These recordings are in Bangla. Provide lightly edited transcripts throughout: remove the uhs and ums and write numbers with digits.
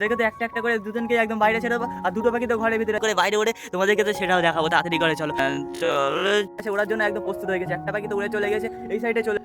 দেখে তো একটা একটা করে দুজনকে একদম বাইরে ছেড়ে দেবো, আর দুটো পাখি তো ঘরের ভিতরে করে বাইরে ওড়ে, তোমাদেরকে তো সেটাও দেখাবো। তাড়াতাড়ি করে চলো চলো। আচ্ছা, ওড়ার জন্য একদম প্রস্তুত হয়ে গেছে। একটা পাখি তো উড়ে চলে গেছে এই সাইডে চলে।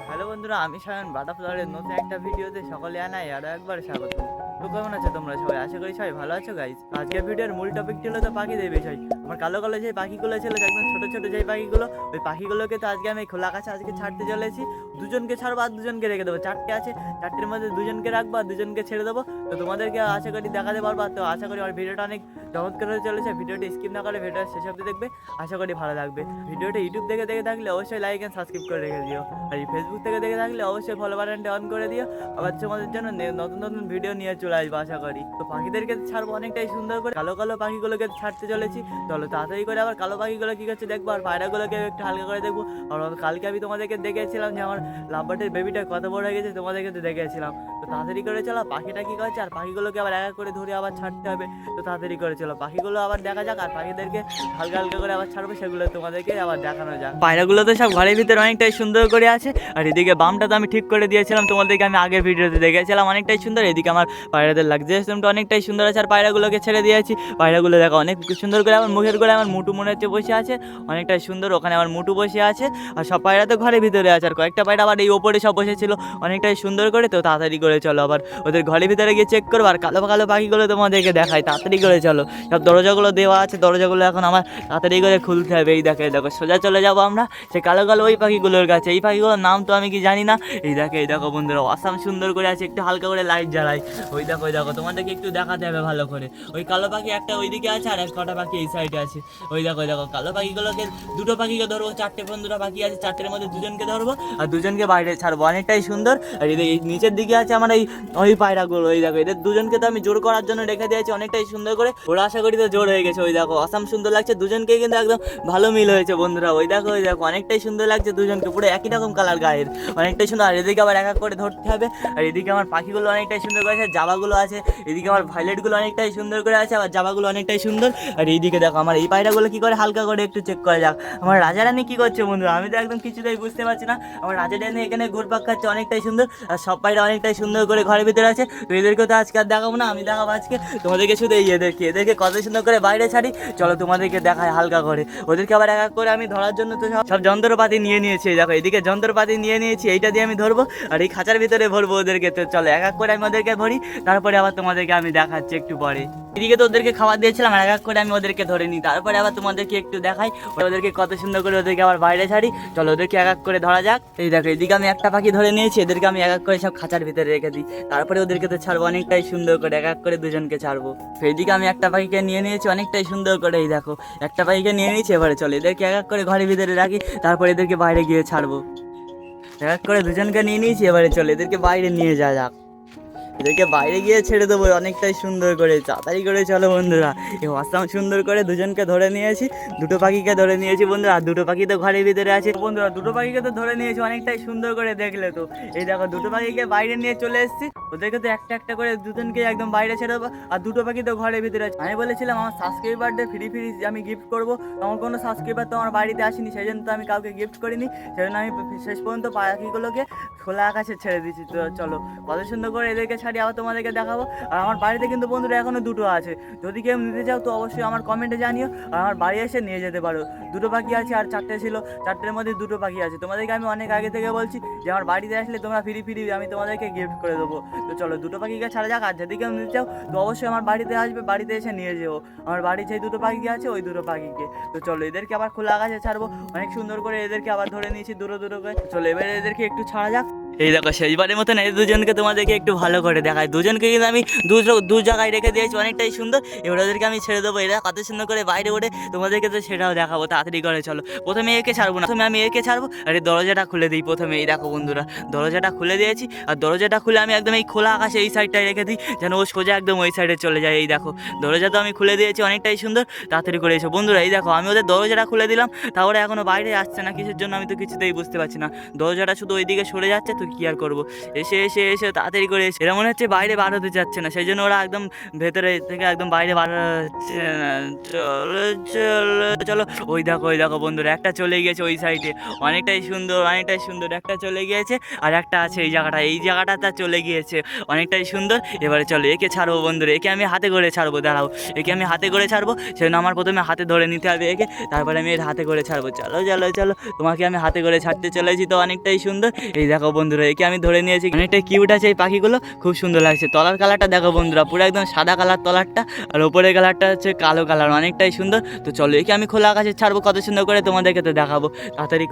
হ্যালো বন্ধুরা, আমি সায়ন বাটারফ্লাইয়ের নতুন একটা ভিডিওতে সকলে আনাই আরো একবার স্বাগত। তো কেমন আছো তোমরা সবাই? আশা করি সবাই ভালো আছো গাইজ। আজকের ভিডিওর মূল টপিকটি হলো তো পাখিদের বিষয়। আমার কালো কালো যে পাখিগুলো ছিল, একদম ছোট ছোট যে পাখিগুলো, ওই পাখিগুলোকে তো আজকে আমি খোলা কাছে আজকে ছাড়তে চলেছি। দুজনকে ছাড়বো আর দুজনকে রেখে দেবো। চারটে আছে, চারটের মধ্যে দুজনকে রাখবো আর দুজনকে ছেড়ে দেবো। তো তোমাদেরকে আশা করি দেখাতে পারবো। তো আশা করি আমার ভিডিওটা অনেক চমৎকার হতে চলেছে। ভিডিওটি স্কিপ না করে ভিডিওটা শেষ অবধি দেখবে, আশা করি ভালো লাগবে। ভিডিওটা ইউটিউব থেকে দেখে থাকলে অবশ্যই লাইক এন্ড সাবস্ক্রাইব করে রেখে দিও। আর এই ফেসবুক থেকে দেখে থাকলে অবশ্যই ফলো বাটনটা অন করে দিও। আবার তোমাদের জন্য নতুন নতুন ভিডিও নিয়ে চলে আসবো আশা করি। তো পাখিদেরকে ছাড়বো অনেকটাই সুন্দর করে। কালো কালো পাখিগুলোকে ছাড়তে চলেছি, চলো তাড়াতাড়ি করে। আবার কালো পাখিগুলো কি করছে দেখবো, আর পায়রাগুলোকে একটু হালকা করে দেখবো। আর কালকে আমি তোমাদেরকে দেখেছিলাম যে আমার লাভবার্ডের বেবিটা কত বড় হয়ে গেছে, তোমাদেরকে তো দেখেছিলাম। তো তাড়াতাড়ি করে চলো, পাখিটা কি করছে আর পাখিগুলোকে আবার এক এক করে ধরে আবার ছাড়তে হবে। তো তাড়াতাড়ি করে চলো, পাখিগুলো আবার দেখা যাক, আর পাখিদেরকে হালকা হালকা করে আবার ছাড়বো, সেগুলো তোমাদেরকে আবার দেখানো যাক। পায়রাগুলো তো সব ঘরের ভিতরে অনেকটাই সুন্দর করে আছে। আর এদিকে বামটা তো আমি ঠিক করে দিয়েছিলাম, তোমাদেরকে আমি আগের ভিডিওতে দেখেছিলাম, অনেকটাই সুন্দর। এদিকে আমার পায়রাদের লাগছে সিস্টেমটা অনেকটাই সুন্দর আছে। আর পায়রাগুলোকে ছেড়ে দিয়েছি, পায়রাগুলো দেখো অনেক সুন্দর করে আমার মুখের করে আমার মুটু মনে হচ্ছে বসে আছে, অনেকটাই সুন্দর। ওখানে আমার মুটু বসে আছে, আর সব পায়রা তো ঘরের ভিতরে আছে। আর কয়েকটা পায়রা আবার এই ওপরে সব বসেছিল অনেকটাই সুন্দর করে। তো তাড়াতাড়ি করে চলো, আবার ওদের ঘরের ভিতরে গিয়ে চেক করবো। আর কালো কালো পাখিগুলো তোমাদেরকে দেখাই, তাড়াতাড়ি করে চলো। সব দরজাগুলো দেওয়া আছে, দরজাগুলো এখন আমার তাড়াতাড়ি করে খুলতে হবে। এই দেখো, এই দেখো, সোজা চলে যাবো আমরা সে কালো কালো ওই পাখিগুলোর কাছে। এই পাখিগুলোর নাম তো আমি কি জানি না। এই দেখো, এই দেখো বন্ধুরা, আসাম সুন্দর করে আছে। একটু হালকা করে লাইট জ্বালাই। ওই দেখো, ওই দেখো, তোমাদেরকে একটু দেখাতে হবে ভালো করে। ওই কালো পাখি একটা ওইদিকে আছে, আর এক কটা পাখি এই সাইডে আছে। ওই দেখো, ওই দেখো, কালো পাখিগুলোকে দুটো পাখিকে ধরবো, চারটে বন্ধুরা পাখি আছে, চারটের মধ্যে দুজনকে ধরবো আর দুজনকে বাইরে ছাড়বো, অনেকটাই সুন্দর। আর এই নিচের দিকে আছে আমার এই ওই পায়রাগুলো। ওই দেখো, এদের দুজনকে তো আমি জোর করার জন্য রেখে দিয়েছি অনেকটাই সুন্দর করে। ওরা আশা করি তো জোর হয়ে গেছে। ওই দেখো, আসাম সুন্দর লাগছে দুজনকে, কিন্তু একদম ভালো মিল হয়েছে বন্ধুরা। ওই দেখো, ওই দেখো, অনেকটাই সুন্দর লাগছে দুজনকে, পুরো একই রকম কালার গায়ের, অনেকটাই সুন্দর। আর এদিকে আবার এক এক করে ধরতে হবে। আর এদিকে আমার পাখিগুলো অনেকটাই সুন্দর করে আছে, জাবাগুলো আছে। এদিকে আমার ভাইলেটগুলো অনেকটাই সুন্দর করে আছে, আবার জাবাগুলো অনেকটাই সুন্দর। আর এইদিকে দেখো আমার এই পায়রাগুলো কি করে, হালকা করে একটু চেক করা যাক। আমার রাজারানি কি করছে বন্ধুরা, আমি তো একদম কিছুতেই বুঝতে পারছি না। আমার রাজারানি এখানে ঘুরপাক খাচ্ছে, অনেকটাই সুন্দর। আর সব পায়রা অনেকটাই সুন্দর করে ঘরের ভিতরে আছে। তো এদেরকে তো আজকে আর দেখাবো না, আমি দেখাবো আজকে তোমাদেরকে শুধু এদেরকে কত সুন্দর করে বাইরে ছাড়ি। চলো তোমাদেরকে দেখায় হালকা করে। ওদেরকে আবার এক এক করে আমি ধরার জন্য তো সব যন্ত্রপাতি নিয়ে নিয়েছি। দেখো এদিকে যন্ত্রপাতি নিয়ে নিয়েছি, এইটা দিয়ে আমি ধরবো আর এই খাঁচার ভিতরে ভরবো ওদেরকে। তো চলো এক এক করে আমি ওদেরকে ধরি, তারপরে আবার তোমাদেরকে আমি দেখাচ্ছি একটু পরে। এদিকে তো ওদেরকে খাবার দিয়েছিলাম, আর এক এক করে আমি ওদেরকে ধরে নিই, তারপরে আবার তোমাদেরকে একটু দেখাই ওদেরকে কত সুন্দর করে ওদেরকে আবার বাইরে ছাড়ি। চলো ওদেরকে এক এক করে ধরা যাক। এই দেখো, এদিকে আমি একটা পাখি ধরে নিয়েছি, এদেরকে আমি এক এক করে সব খাঁচার ভিতরে রেখে দিই, তারপরে ওদেরকে তো ছাড়বো অনেকটাই সুন্দর করে, এক এক করে দুজনকে ছাড়বো। তো এইদিকে আমি একটা পাখিকে নিয়ে নিয়েছি অনেকটাই সুন্দর করে। এই দেখো, একটা পাখিকে নিয়ে নিয়েছি। এবারে চলো এদেরকে এক এক করে ঘরের ভিতরে রাখি, তারপরে এদেরকে বাইরে গিয়ে ছাড়বো। এক এক করে দুজনকে নিয়ে নিয়েছি, এবারে চলো এদেরকে বাইরে নিয়ে যাওয়া যাক। এদেরকে বাইরে গিয়ে ছেড়ে দেবো অনেকটাই সুন্দর করে, তাড়াতাড়ি করে চলো বন্ধুরা। এই আসাম সুন্দর করে দুজনকে ধরে নিয়েছি, দুটো পাখিকে ধরে নিয়েছি বন্ধুরা। আর দুটো পাখি তো ঘরের ভিতরে আছে বন্ধুরা, দুটো পাখিকে তো ধরে নিয়েছি অনেকটাই সুন্দর করে, দেখলে তো। এই দেখো, দুটো পাখিকে বাইরে নিয়ে চলে এসেছি। ওদেরকে তো একটা একটা করে দুজনকে একদম বাইরে ছেড়ে দেবো, আর দুটো পাখি তো ঘরের ভিতরে আছে। আমি বলেছিলাম আমার সাবস্ক্রাইবারদের ফ্রি আমি গিফট করবো, আমার কোনো সাবস্ক্রাইবার তো আমার বাড়িতে আসেনি, সেই জন্য তো আমি কাউকে গিফট করিনি। সেই জন্য আমি শেষ পর্যন্ত পাখিগুলোকে খোলা আকাশে ছেড়ে দিচ্ছি। তো চলো কত সুন্দর করে এদেরকে ছাড়ি, আবার তোমাদেরকে দেখাবো। আর আমার বাড়িতে কিন্তু বন্ধুরা এখনো দুটো আছে, যদি কেউ নিতে চাও তো অবশ্যই আমার কমেন্টে জানিও, আর আমার বাড়ি এসে নিয়ে যেতে পারো। দুটো পাখি আছে, আর চারটে ছিল, চারটের মধ্যে দুটো পাখি আছে। তোমাদেরকে আমি অনেক আগে থেকে বলছি যে আমার বাড়িতে আসলে তোমরা ফ্রি আমি তোমাদেরকে গিফট করে দেবো। তো চলো দুটো পাখিকে ছাড়া যাক, আর যদি কেউ নিতে চাও তো অবশ্যই আমার বাড়িতে আসবে, বাড়িতে এসে নিয়ে যাবো। আমার বাড়ি যে দুটো পাখি আছে ওই দুটো পাখিকে। তো চলো এদেরকে আবার খোলা আকাশে ছাড়বো, অনেক সুন্দর করে এদেরকে আবার ধরে নিয়েছি দূরে দূরে করে। চলো এবারে এদেরকে একটু ছাড়া যাক। এই দেখো, শেষবারের মতন এই দুজনকে তোমাদেরকে একটু ভালো করে দেখায়। দুজনকে কিন্তু আমি দু জায়গায় রেখে দিয়েছি, অনেকটাই সুন্দর। এবার ওদেরকে আমি ছেড়ে দেবো, এরা কত সুন্দর করে বাইরে ওঠে, তোমাদেরকে তো সেটাও দেখাবো। তাড়াতাড়ি করে চলো, প্রথমে একে ছাড়বো না, প্রথমে আমি একে ছাড়বো। আর এই দরজাটা খুলে দিই প্রথমে। এই দেখো বন্ধুরা, দরজাটা খুলে দিয়েছি, আর দরজাটা খুলে আমি একদম এই খোলা আকাশে এই সাইডটায় রেখে দিই, যেন ও সোজা একদম ওই সাইডে চলে যায়। এই দেখো, দরজা তো আমি খুলে দিয়েছি, অনেকটাই সুন্দর। তাড়াতাড়ি করে এসো বন্ধুরা। এই দেখো, আমি ওদের দরজাটা খুলে দিলাম, তাহলে এখনো বাইরে আসছে না কিসের জন্য, আমি তো কিছুতেই বুঝতে পারছি না। দরজাটা শুধু ওইদিকে সরে যাচ্ছে, তো কি আর করবো। এসে এসে এসে তাড়াতাড়ি করে এসে এরা মনে হচ্ছে বাইরে বার হতে যাচ্ছে না, সেই জন্য ওরা একদম ভেতরে থেকে একদম বাইরে বার হচ্ছে না। চলো চলো চলো, ওই দেখো বন্ধুরা, একটা চলে গিয়েছে ওই সাইডে, অনেকটাই সুন্দর একটা চলে গিয়েছে, আর একটা আছে এই জায়গাটা চলে গিয়েছে, অনেকটাই সুন্দর। এবারে চলো একে ছাড়বো বন্ধুরা, একে আমি হাতে করে ছাড়বো, দাঁড়াও একে আমি হাতে করে ছাড়বো, সেজন্য আমার প্রথমে হাতে ধরে নিতে হবে একে, তারপরে আমি এর হাতে করে ছাড়বো। চলো চলো চলো, তোমাকে আমি হাতে করে ছাড়তে চলেছি, তো অনেকটাই সুন্দর। এই দেখো বন্ধুরা, একে আমি ধরে নিয়েছি, অনেকটাই কিউট আছে এই পাখিগুলো, খুব সুন্দর লাগছে। তলার কালারটা দেখো বন্ধুরা, পুরো একদম সাদা কালার তলারটা, আর ওপরের কালারটা হচ্ছে কালো কালার, অনেকটাই সুন্দর। তো চলো একে আমি খোলা আকাশে ছাড়বো কত সুন্দর করে, তোমাদেরকে তো দেখাবো। তাড়াতাড়ি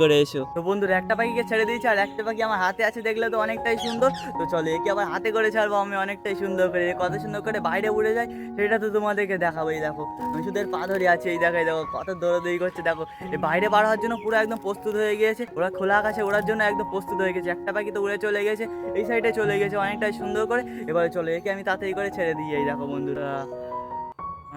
করে এসো। তো বন্ধুরা, একটা পাখিকে ছেড়ে দিয়েছি, আর একটা পাখি আমার হাতে আছে, দেখলে তো অনেকটাই সুন্দর। তো চলো একে আবার হাতে করে ছাড়বো আমি অনেকটাই সুন্দর করে, কত সুন্দর করে বাইরে উড়ে যায় সেটা তো তোমাদেরকে দেখাবো। এই দেখো আমি শুধু এর পা ধরে আছি, এই দেখো কত দৌড়াদৌড়ি করছে, দেখো এই বাইরে বার হওয়ার জন্য পুরো একদম প্রস্তুত হয়ে গিয়েছে, ওরা খোলা আকাশে ওড়ার জন্য একদম প্রস্তুত হয়ে গেছে। একটা পাখি তো উড়ে চলে গেছে, এই সাইডে চলে গেছে অনেকটাই সুন্দর করে। এবারে চলো একে আমি তাড়াতাড়ি করে ছেড়ে দিই। এই দেখো বন্ধুরা,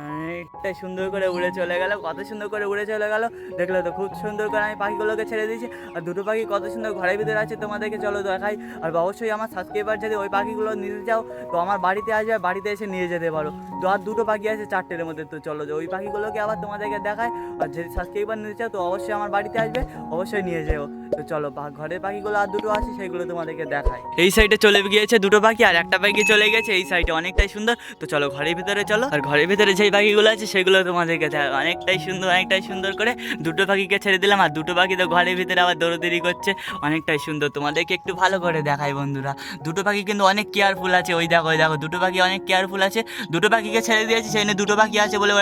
অনেকটাই সুন্দর করে উড়ে চলে গেল, কত সুন্দর করে উড়ে চলে গেল, দেখলে তো খুব সুন্দর করে আমি পাখিগুলোকে ছেড়ে দিয়েছি। আর দুটো পাখি কত সুন্দর ঘরের ভিতরে আছে, তোমাদেরকে চলো দেখাই। আর অবশ্যই আমার সাবস্ক্রাইবার যদি ওই পাখিগুলো নিতে চাও তো আমার বাড়িতে আসবে, বাড়িতে এসে নিয়ে যেতে পারো। তো আর দুটো পাখি আছে চারটের মধ্যে, তো চলো ওই পাখিগুলোকে আবার তোমাদেরকে দেখায়। আর যদি সাবস্ক্রাইবার নিতে চাও তো অবশ্যই আমার বাড়িতে আসবে, অবশ্যই নিয়ে যেও। তো চলো ঘরের পাখিগুলো আর দুটো আছে, সেগুলো তোমাদেরকে দেখায়। এই সাইডে চলে গিয়েছে দুটো পাখি, আর একটা পাখি চলে গেছে এই সাইডে, অনেকটাই সুন্দর। তো চলো ঘরের ভিতরে চলো, আর ঘরের ভিতরে যেই পাখিগুলো আছে সেগুলো তোমাদেরকে দেখায়, অনেকটাই সুন্দর করে দুটো পাখিকে ছেড়ে দিলাম। আর দুটো পাখি তো ঘরের ভিতরে আবার দৌড়াদৌড়ি করছে, অনেকটাই সুন্দর। তোমাদেরকে একটু ভালো করে দেখাই বন্ধুরা, দুটো পাখি কিন্তু অনেক কেয়ারফুল আছে। ওই দেখো দুটো পাখি অনেক কেয়ারফুল আছে, দুটো পাখিকে ছেড়ে দিয়েছি, সেই নিয়ে দুটো পাখি আছে বলে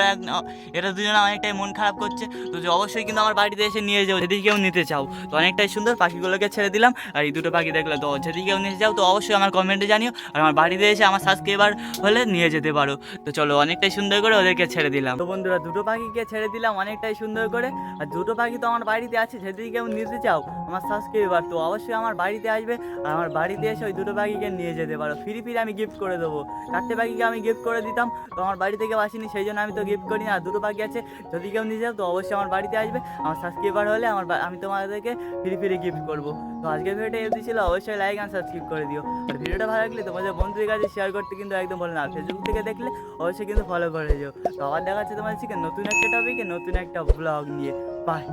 এরা দুজনে অনেকটাই মন খারাপ করছে। তো অবশ্যই কিন্তু আমার বাড়িতে এসে নিয়ে যাও যদি কেউ নিতে চাও। তো অনেকটাই সুন্দর, পাখিগুলোকে ছেড়ে দিলাম। আর এই দুটো পাখি দেখলে তো যদি কেউ নিতে চাও তো অবশ্যই আমার কমেন্টে জানিও, আর আমার বাড়িতে এসে আমার সাবস্ক্রাইবার হলে নিয়ে যেতে পারো। তো চলো অনেকটাই সুন্দর করে ওদেরকে ছেড়ে দিলাম। তো বন্ধুরা, দুটো পাখিকে ছেড়ে দিলাম অনেকটাই সুন্দর করে, আর দুটো পাখি তো আমার বাড়িতে আছে, যদি কেউ নিতে চাও আমার সাবস্ক্রাইবার তো অবশ্যই আমার বাড়িতে আসবে, আর আমার বাড়িতে এসে ওই দুটো পাখিকে নিয়ে যেতে পারো, ফ্রি আমি গিফট করে দেবো। চারটে পাখিকে আমি গিফট করে দিতাম, তো আমার বাড়ি থেকে আসেনি, সেই জন্য আমি তো গিফট করি না। আর দুটো পাখি আছে, যদি কেউ নিতে চাও তো অবশ্যই আমার বাড়িতে আসবে, আমার সাবস্ক্রাইবার হলে আমি তোমাদেরকে ফ্রি গিফট করবো। তো আজকের ভিডিওটা এমনি ছিল, অবশ্যই লাইক আর সাবস্ক্রাইব করে দিও। আর ভিডিওটা ভালো লাগলে তোমাদের বন্ধুদের কাছে শেয়ার করতে কিন্তু একদম বলো না, ফেসবুক থেকে দেখলে অবশ্যই কিন্তু ফলো করে দিও। তো আবার দেখা যাচ্ছে তোমাদের নতুন একটা টপিকে, নতুন একটা ব্লগ নিয়ে। বাই।